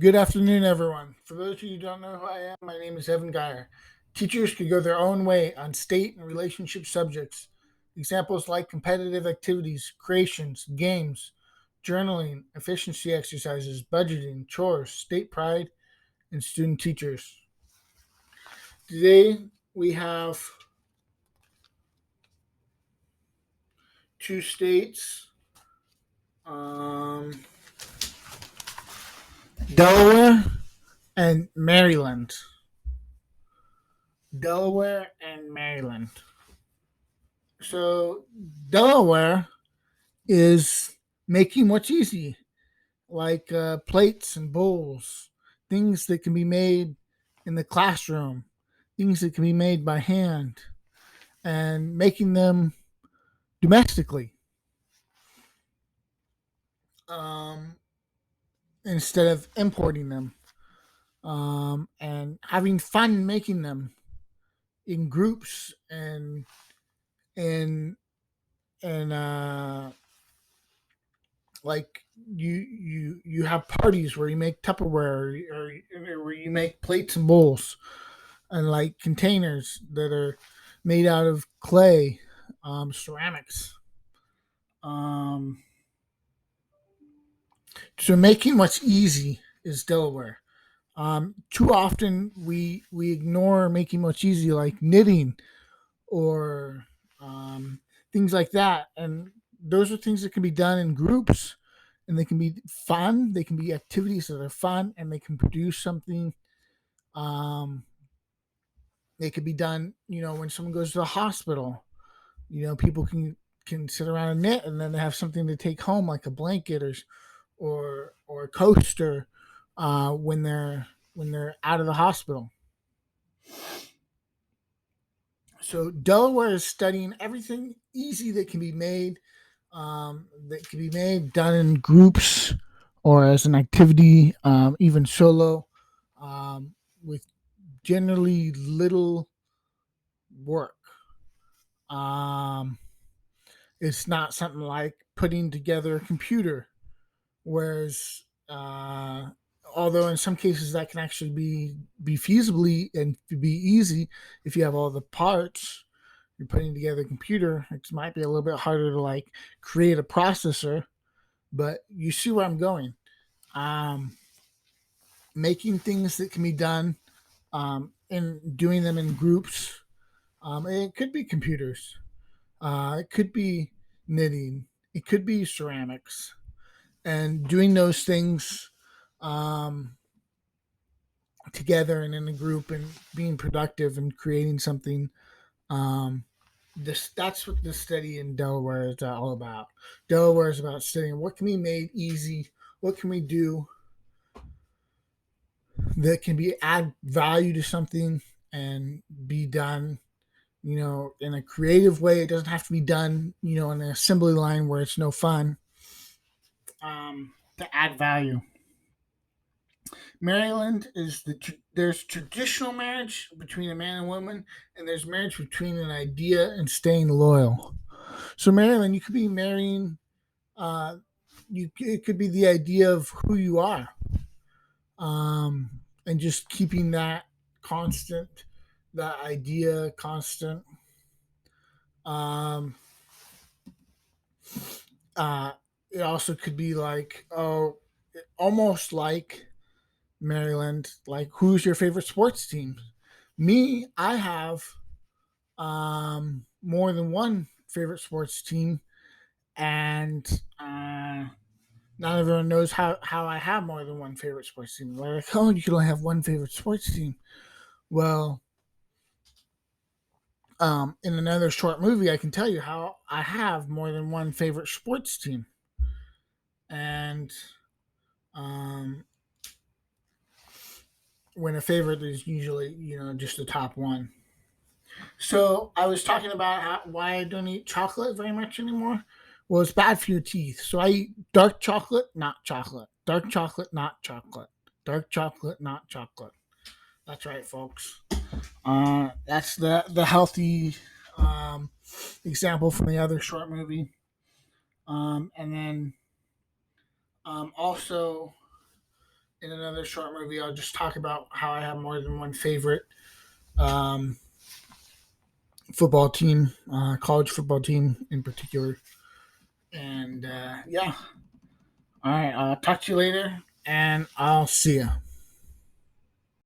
Good afternoon, everyone. For those of you who don't know who I am, my name is Evan Geyer. Teachers could go their own way on state and relationship subjects. Examples like competitive activities, creations, games, journaling, efficiency exercises, budgeting, chores, state pride, and student teachers. Today, we have two states, um, Delaware and Maryland. Delaware and Maryland. So, Delaware is making what's easy, like plates and bowls, things that can be made in the classroom, things that can be made by hand, and making them domestically um, instead of importing them, and having fun making them in groups and and like you have parties where you make Tupperware or where you make plates and bowls and like containers that are made out of clay, ceramics. Um, so making what's easy is Delaware. Too often we ignore making what's easy, like knitting or things like that, and those are things that can be done in groups, and they can be fun. They can be activities that are fun, and they can produce something. Um, they could be done, when someone goes to the hospital. People can sit around and knit, and then they have something to take home, like a blanket or a coaster, when they're out of the hospital. So Delaware is studying everything easy that can be made, done in groups or as an activity, even solo, with generally little work. Um, it's not something like putting together a computer, whereas although in some cases that can actually be feasibly and be easy if you have all the parts. You're putting together a computer, it might be a little bit harder to like create a processor, but you see where I'm going. um, Making things that can be done, and doing them in groups. It could be computers, it could be knitting, it could be ceramics, and doing those things um, together and in a group and being productive and creating something. Um, that's what the study in Delaware is all about. Delaware is about studying what can be made easy, what can we do that can be add value to something and be done, in a creative way. It doesn't have to be done, in an assembly line where it's no fun. To add value. Maryland is there's traditional marriage between a man and woman, and there's marriage between an idea and staying loyal. So Maryland, you could be marrying, it could be the idea of who you are, and just keeping that constant, that idea constant. Um, it also could be like, almost like Maryland, like who's your favorite sports team? Me, I have more than one favorite sports team, and not everyone knows how I have more than one favorite sports team. They're like, oh, you can only have one favorite sports team. Well, in another short movie, I can tell you how I have more than one favorite sports team, and um, when a favorite is usually just the top one. So I was talking about why I don't eat chocolate very much anymore. Well, it's bad for your teeth. So I eat dark chocolate, not chocolate. Dark chocolate, not chocolate. Dark chocolate, not chocolate. That's right, folks. That's the healthy um, example from the other short movie. And then also in another short movie, I'll just talk about how I have more than one favorite um, football team, college football team in particular. And yeah, all right, I'll talk to you later, and I'll see you.